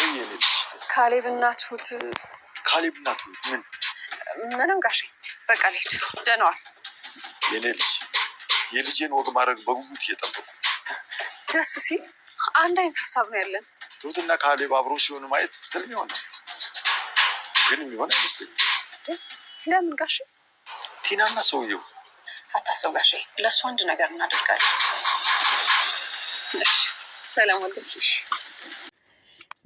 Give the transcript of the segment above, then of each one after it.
ወይኔልሽ ካሌብና ትሁት ምንም ጋሼ በቃ ልሂድ ደህና ዋል የኔልሽ የልጄን ወግ ማድረግ በጉጉት እየጠበቁ ደስ ሲል አንድ አይነት ሀሳብ ነው ያለን ትሁትና ካሌብ አብሮ ሲሆኑ ማየት ትልም ይሆናል ግን የሚሆን አይመስለኝም ለምን ጋሼ ቲናና ሰውየው አታስብ ጋሼ ለእሱ አንድ ነገር እናደርጋለን እሺ ሰላም አለኩሽ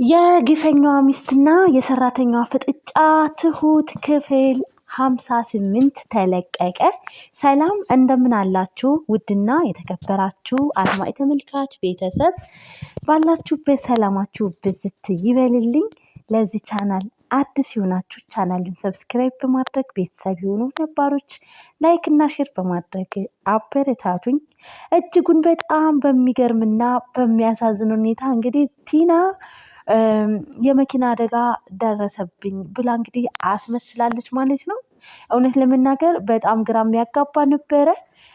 የግፈኛዋ ሚስትና የሰራተኛዋ ፍጥጫ ትሁት ክፍል 58 ተለቀቀ። ሰላም እንደምን አላችሁ? ውድና የተከበራችሁ አድማጭ ተመልካች ቤተሰብ ባላችሁበት ሰላማችሁ ብዝት ይበልልኝ። ለዚህ ቻናል አዲስ የሆናችሁ ቻናሉን ሰብስክራይብ በማድረግ ቤተሰብ የሆኑ ነባሮች ላይክ እና ሼር በማድረግ አበረታቱኝ። እጅጉን በጣም በሚገርምና በሚያሳዝን ሁኔታ እንግዲህ ቲና የመኪና አደጋ ደረሰብኝ ብላ እንግዲህ አስመስላለች ማለት ነው። እውነት ለመናገር በጣም ግራ የሚያጋባ ነበረ።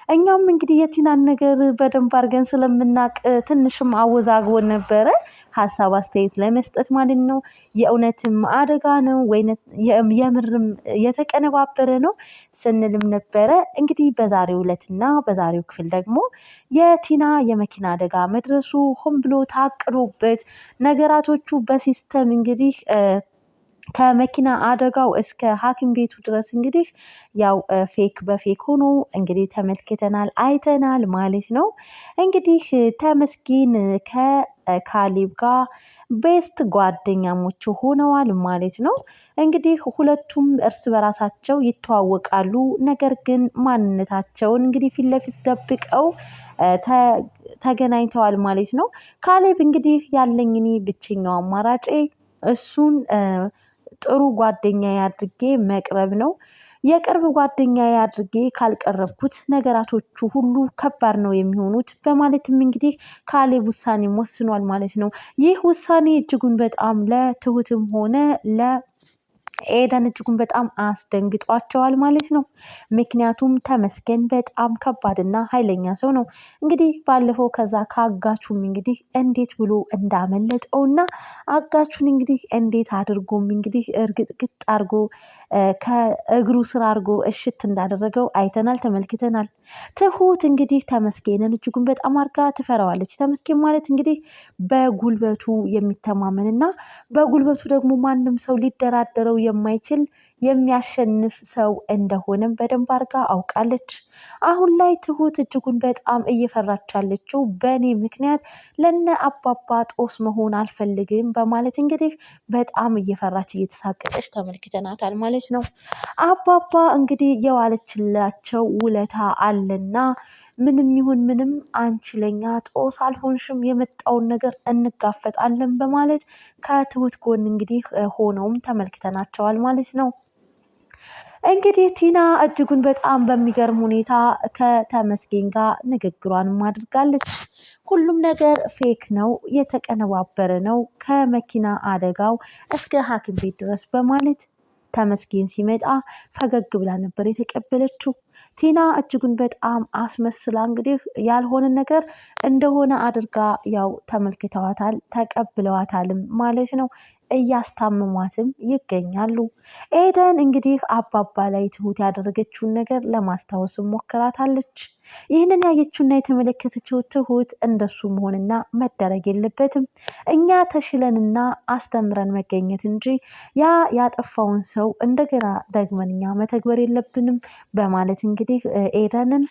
እኛም እንግዲህ የቲናን ነገር በደንብ አድርገን ስለምናቅ ትንሽም አወዛግቦን ነበረ ሀሳብ አስተያየት ለመስጠት ማለት ነው። የእውነትም አደጋ ነው ወይ የምርም የተቀነባበረ ነው ስንልም ነበረ። እንግዲህ በዛሬው ዕለትና በዛሬው ክፍል ደግሞ የቲና የመኪና አደጋ መድረሱ ሆን ብሎ ታቅዶበት ነገራቶቹ በሲስተም እንግዲህ ከመኪና አደጋው እስከ ሐኪም ቤቱ ድረስ እንግዲህ ያው ፌክ በፌክ ሆኖ እንግዲህ ተመልክተናል አይተናል ማለት ነው። እንግዲህ ተመስገን ከካሌብ ጋር ቤስት ጓደኛሞች ሆነዋል ማለት ነው። እንግዲህ ሁለቱም እርስ በራሳቸው ይተዋወቃሉ። ነገር ግን ማንነታቸውን እንግዲህ ፊት ለፊት ደብቀው ተገናኝተዋል ማለት ነው። ካሌብ እንግዲህ ያለኝ እኔ ብቸኛው አማራጬ እሱን ጥሩ ጓደኛዬ አድርጌ መቅረብ ነው። የቅርብ ጓደኛዬ አድርጌ ካልቀረብኩት ነገራቶቹ ሁሉ ከባድ ነው የሚሆኑት በማለትም እንግዲህ ካሌብ ውሳኔ ወስኗል ማለት ነው። ይህ ውሳኔ እጅጉን በጣም ለትሁትም ሆነ ኤደን እጅጉን በጣም አስደንግጧቸዋል ማለት ነው። ምክንያቱም ተመስገን በጣም ከባድና ኃይለኛ ሰው ነው። እንግዲህ ባለፈው ከዛ ከአጋቹም እንግዲህ እንዴት ብሎ እንዳመለጠውና አጋቹን እንግዲህ እንዴት አድርጎም እንግዲህ እርግጥግጥ አድርጎ ከእግሩ ስር አድርጎ እሽት እንዳደረገው አይተናል ተመልክተናል። ትሁት እንግዲህ ተመስገንን እጅጉን በጣም አድርጋ ትፈራዋለች። ተመስገን ማለት እንግዲህ በጉልበቱ የሚተማመንና በጉልበቱ ደግሞ ማንም ሰው ሊደራደረው የማይችል የሚያሸንፍ ሰው እንደሆነም በደንብ አድርጋ አውቃለች። አሁን ላይ ትሁት እጅጉን በጣም እየፈራች ያለችው በእኔ ምክንያት ለነ አባባ ጦስ መሆን አልፈልግም በማለት እንግዲህ በጣም እየፈራች እየተሳቀቀች ተመልክተናታል ማለት ነው። አባባ እንግዲህ የዋለችላቸው ውለታ አለና ምንም ይሁን ምንም አንቺ ለኛ ጦስ አልሆንሽም፣ የመጣውን ነገር እንጋፈጣለን በማለት ከትሁት ጎን እንግዲህ ሆነውም ተመልክተናቸዋል ማለት ነው። እንግዲህ ቲና እጅጉን በጣም በሚገርም ሁኔታ ከተመስገን ጋር ንግግሯንም አድርጋለች። ሁሉም ነገር ፌክ ነው፣ የተቀነባበረ ነው፣ ከመኪና አደጋው እስከ ሐኪም ቤት ድረስ በማለት ተመስገን ሲመጣ ፈገግ ብላ ነበር የተቀበለችው። ቲና እጅጉን በጣም አስመስላ እንግዲህ ያልሆነ ነገር እንደሆነ አድርጋ ያው ተመልክተዋታል፣ ተቀብለዋታልም ማለት ነው። እያስታመሟትም ይገኛሉ። ኤደን እንግዲህ አባባ ላይ ትሁት ያደረገችውን ነገር ለማስታወስ ሞክራታለች። ይህንን ያየችውና የተመለከተችው ትሁት እንደሱ መሆንና መደረግ የለበትም፣ እኛ ተሽለንና አስተምረን መገኘት እንጂ ያ ያጠፋውን ሰው እንደገና ደግመን እኛ መተግበር የለብንም በማለት እንግዲህ ኤደንን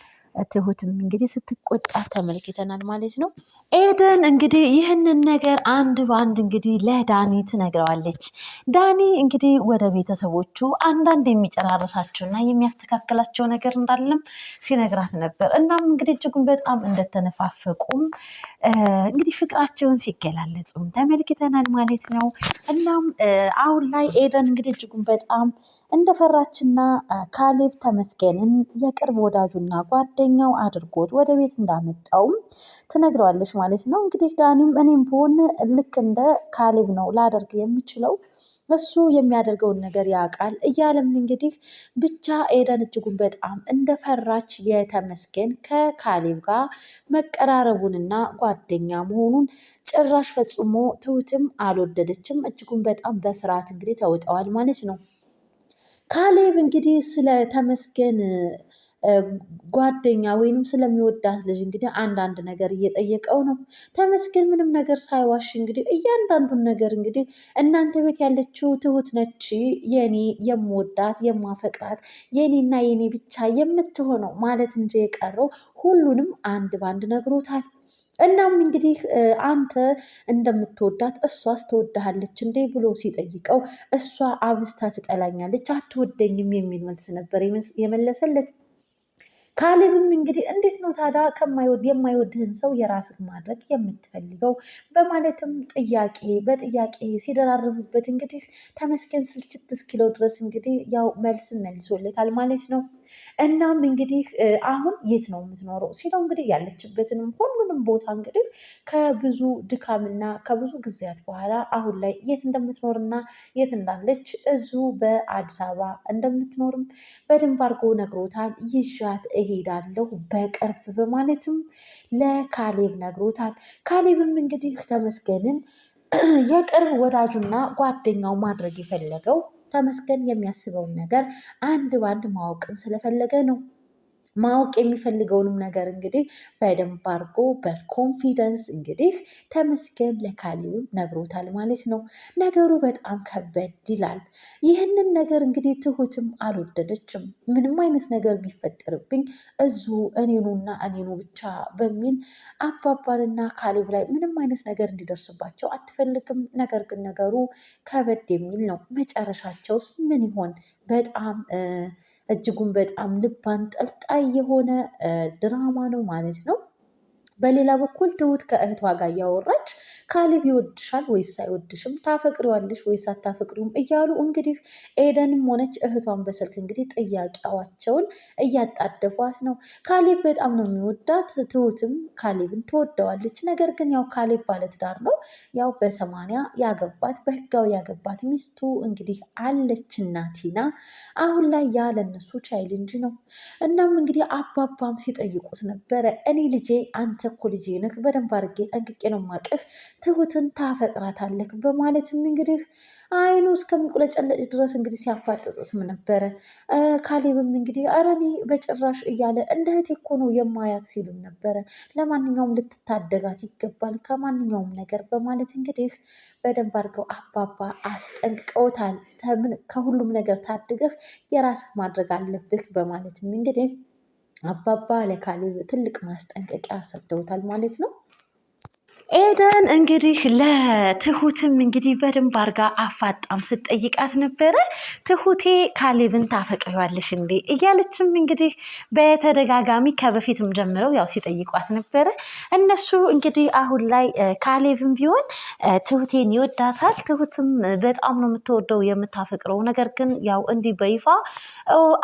ትሁትም እንግዲህ ስትቆጣ ተመልክተናል ማለት ነው። ኤደን እንግዲህ ይህንን ነገር አንድ በአንድ እንግዲህ ለዳኒ ትነግረዋለች። ዳኒ እንግዲህ ወደ ቤተሰቦቹ አንዳንድ የሚጨራርሳቸውና የሚያስተካክላቸው ነገር እንዳለም ሲነግራት ነበር። እናም እንግዲህ እጅጉን በጣም እንደተነፋፈቁም እንግዲህ ፍቅራቸውን ሲገላለጹም ተመልክተናል ማለት ነው። እናም አሁን ላይ ኤደን እንግዲህ እጅጉን በጣም እንደፈራችና ካሌብ ተመስገንን የቅርብ ወዳጁና ጓደኛ ጓደኛው አድርጎት ወደ ቤት እንዳመጣውም ትነግረዋለች ማለት ነው። እንግዲህ ዳኒም እኔም ብሆን ልክ እንደ ካሌብ ነው ላደርግ የምችለው እሱ የሚያደርገውን ነገር ያውቃል እያለም እንግዲህ ብቻ ኤደን እጅጉን በጣም እንደፈራች የተመስገን ከካሌብ ጋር መቀራረቡንና ጓደኛ መሆኑን ጭራሽ ፈጽሞ ትሁትም አልወደደችም። እጅጉን በጣም በፍርሃት እንግዲህ ተውጠዋል ማለት ነው። ካሌብ እንግዲህ ስለ ተመስገን ጓደኛ ወይንም ስለሚወዳት ልጅ እንግዲህ አንዳንድ ነገር እየጠየቀው ነው። ተመስገን ምንም ነገር ሳይዋሽ እንግዲህ እያንዳንዱን ነገር እንግዲህ እናንተ ቤት ያለችው ትሁት ነች የኔ የምወዳት የማፈቅራት የኔና የኔ ብቻ የምትሆነው ማለት እንጂ የቀረው ሁሉንም አንድ ባንድ ነግሮታል። እናም እንግዲህ አንተ እንደምትወዳት እሷስ ትወድሃለች እንዴ ብሎ ሲጠይቀው እሷ አብስታ ትጠላኛለች አትወደኝም የሚል መልስ ነበር የመለሰለት። ካሌብም እንግዲህ እንዴት ነው ታዲያ የማይወድህን ሰው የራስህ ማድረግ የምትፈልገው በማለትም ጥያቄ በጥያቄ ሲደራረቡበት እንግዲህ ተመስገን ስልችት እስኪለው ድረስ እንግዲህ ያው መልስ መልሶለታል ማለት ነው። እናም እንግዲህ አሁን የት ነው የምትኖረው ሲለው እንግዲህ ያለችበትንም ሁሉንም ቦታ እንግዲህ ከብዙ ድካምና ከብዙ ጊዜያት በኋላ አሁን ላይ የት እንደምትኖርና የት እንዳለች እዚሁ በአዲስ አበባ እንደምትኖርም በደንብ አድርጎ ነግሮታል። ይዣት እሄዳለሁ በቅርብ በማለትም ለካሌብ ነግሮታል። ካሌብም እንግዲህ ተመስገንን የቅርብ ወዳጁና ጓደኛው ማድረግ የፈለገው ተመስገን የሚያስበውን ነገር አንድ ባንድ ማወቅም ስለፈለገ ነው። ማወቅ የሚፈልገውንም ነገር እንግዲህ በደንብ አድርጎ በኮንፊደንስ እንግዲህ ተመስገን ለካሌብም ነግሮታል ማለት ነው። ነገሩ በጣም ከበድ ይላል። ይህንን ነገር እንግዲህ ትሁትም አልወደደችም። ምንም አይነት ነገር ቢፈጠርብኝ እዙ እኔኑና እኔኑ ብቻ በሚል አባባልና ካሌብ ላይ ምንም አይነት ነገር እንዲደርስባቸው አትፈልግም። ነገር ግን ነገሩ ከበድ የሚል ነው። መጨረሻቸውስ ምን ይሆን? በጣም እጅጉን በጣም ልብ አንጠልጣይ የሆነ ድራማ ነው ማለት ነው። በሌላ በኩል ትሁት ከእህቷ ጋር እያወራች ካሌብ ይወድሻል ወይስ አይወድሽም? ታፈቅሪዋለሽ ወይስ አታፈቅሪውም? እያሉ እንግዲህ ኤደንም ሆነች እህቷን በስልክ እንግዲህ ጥያቄዋቸውን እያጣደፏት ነው። ካሌብ በጣም ነው የሚወዳት፣ ትሁትም ካሌብን ትወደዋለች። ነገር ግን ያው ካሌብ ባለትዳር ነው። ያው በ80 ያገባት በህጋዊ ያገባት ሚስቱ እንግዲህ አለችና ቲና አሁን ላይ ያለነሱ ቻይልንጅ ነው። እናም እንግዲህ አባባም ሲጠይቁት ነበረ እኔ ልጄ አንተ እኮ ልጄ ነህ፣ በደንብ አድርጌ ጠንቅቄ ነው የማውቅህ፣ ትሁትን ታፈቅራታለህ በማለትም እንግዲህ አይኑ እስከሚቁለጨለጭ ድረስ እንግዲህ ሲያፋጥጡትም ነበረ። ካሌብም እንግዲህ ኧረ እኔ በጭራሽ እያለ እንደ እህቴ እኮ ነው የማያት ሲሉም ነበረ። ለማንኛውም ልትታደጋት ይገባል ከማንኛውም ነገር በማለት እንግዲህ በደንብ አድርገው አባባ አስጠንቅቀውታል። ከሁሉም ነገር ታድገህ የራስህ ማድረግ አለብህ በማለትም እንግዲህ አባባ ለካሌብ ትልቅ ማስጠንቀቂያ ሰጥተውታል ማለት ነው። ኤደን እንግዲህ ለትሁትም እንግዲህ በደንብ አርጋ አፋጣም ስትጠይቃት ነበረ። ትሁቴ ካሌብን ታፈቅሪዋለሽ እንዴ እያለችም እንግዲህ በተደጋጋሚ ከበፊትም ጀምረው ያው ሲጠይቋት ነበረ። እነሱ እንግዲህ አሁን ላይ ካሌብም ቢሆን ትሁቴን ይወዳታል፣ ትሁትም በጣም ነው የምትወደው የምታፈቅረው። ነገር ግን ያው እንዲህ በይፋ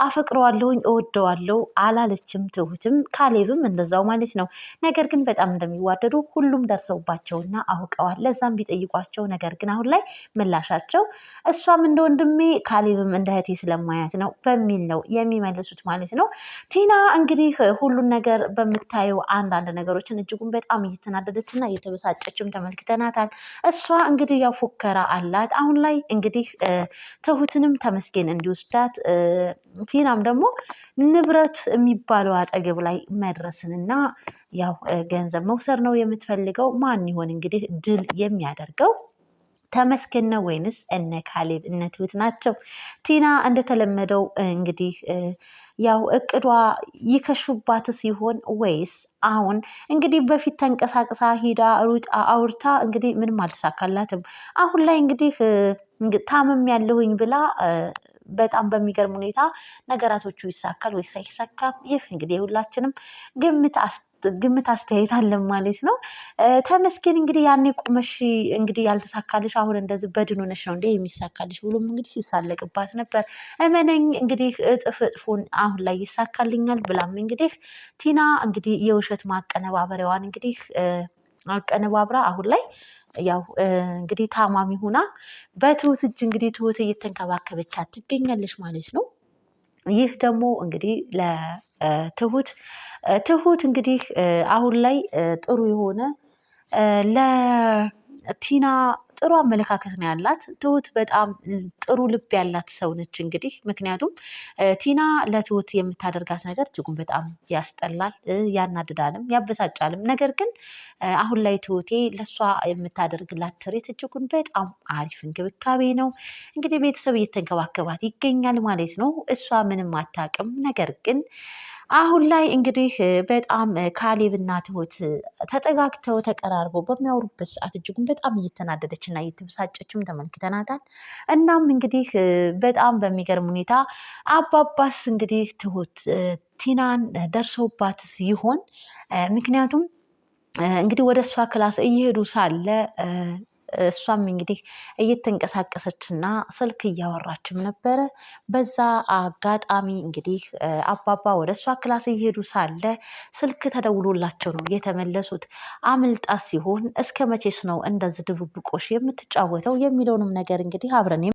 አፈቅረዋለሁኝ እወደዋለሁ አላለችም። ትሁትም ካሌብም እንደዛው ማለት ነው። ነገር ግን በጣም እንደሚዋደዱ ሁሉም ደርሰውባቸውና አውቀዋል። ለዛም ቢጠይቋቸው ነገር ግን አሁን ላይ ምላሻቸው እሷም እንደ ወንድሜ ካሌብም እንደ እህቴ ስለማያት ነው በሚል ነው የሚመልሱት ማለት ነው። ቲና እንግዲህ ሁሉን ነገር በምታየው አንዳንድ ነገሮችን እጅጉን በጣም እየተናደደችና እየተበሳጨችም ተመልክተናታል። እሷ እንግዲህ ያው ፉከራ አላት አሁን ላይ እንግዲህ ትሁትንም ተመስገን እንዲወስዳት ቲናም ደግሞ ንብረት የሚባለው አጠገብ ላይ መድረስንና ያው ገንዘብ መውሰድ ነው የምትፈልገው። ማን ይሆን እንግዲህ ድል የሚያደርገው? ተመስገን ነው ወይንስ እነ ካሌብ እነ ትሁት ናቸው? ቲና እንደተለመደው እንግዲህ ያው እቅዷ ይከሹባት ሲሆን ወይስ አሁን እንግዲህ በፊት ተንቀሳቅሳ ሂዳ ሩጫ አውርታ እንግዲህ ምንም አልተሳካላትም። አሁን ላይ እንግዲህ ታምም ያለሁኝ ብላ በጣም በሚገርም ሁኔታ ነገራቶቹ ይሳካል ወይስ አይሳካም? ይህ እንግዲህ የሁላችንም ግምት ግምት አስተያየት አለን ማለት ነው። ተመስገን እንግዲህ ያኔ ቁመሽ እንግዲህ ያልተሳካልሽ አሁን እንደዚህ በድን ሆነሽ ነው እንዴ የሚሳካልሽ ብሎም እንግዲህ ሲሳለቅባት ነበር። እመነኝ እንግዲህ እጥፉን አሁን ላይ ይሳካልኛል ብላም እንግዲህ ቲና እንግዲህ የውሸት ማቀነባበሪያዋን እንግዲህ አቀነባብራ አሁን ላይ ያው እንግዲህ ታማሚ ሁና በትሁት እጅ እንግዲህ ትሁት እየተንከባከበቻት ትገኛለች ማለት ነው። ይህ ደግሞ እንግዲህ ትሁት እንግዲህ አሁን ላይ ጥሩ የሆነ ለቲና ጥሩ አመለካከት ነው ያላት። ትሁት በጣም ጥሩ ልብ ያላት ሰው ነች። እንግዲህ ምክንያቱም ቲና ለትሁት የምታደርጋት ነገር እጅጉን በጣም ያስጠላል፣ ያናድዳልም፣ ያበሳጫልም። ነገር ግን አሁን ላይ ትሁቴ ለእሷ የምታደርግላት ትሬት እጅጉን በጣም አሪፍ እንክብካቤ ነው። እንግዲህ ቤተሰብ እየተንከባከባት ይገኛል ማለት ነው። እሷ ምንም አታውቅም። ነገር ግን አሁን ላይ እንግዲህ በጣም ካሌብና ትሁት ተጠጋግተው ተቀራርበው በሚያወሩበት ሰዓት እጅጉን በጣም እየተናደደች እና እየተበሳጨችም ተመልክተናታል። እናም እንግዲህ በጣም በሚገርም ሁኔታ አባባስ እንግዲህ ትሁት ቲናን ደርሰውባት ይሆን? ምክንያቱም እንግዲህ ወደ እሷ ክላስ እየሄዱ ሳለ እሷም እንግዲህ እየተንቀሳቀሰች እና ስልክ እያወራችም ነበረ። በዛ አጋጣሚ እንግዲህ አባባ ወደ እሷ ክላስ እየሄዱ ሳለ ስልክ ተደውሎላቸው ነው የተመለሱት። አምልጣ ሲሆን እስከ መቼስ ነው እንደዚህ ድብብቆሽ የምትጫወተው የሚለውንም ነገር እንግዲህ አብረን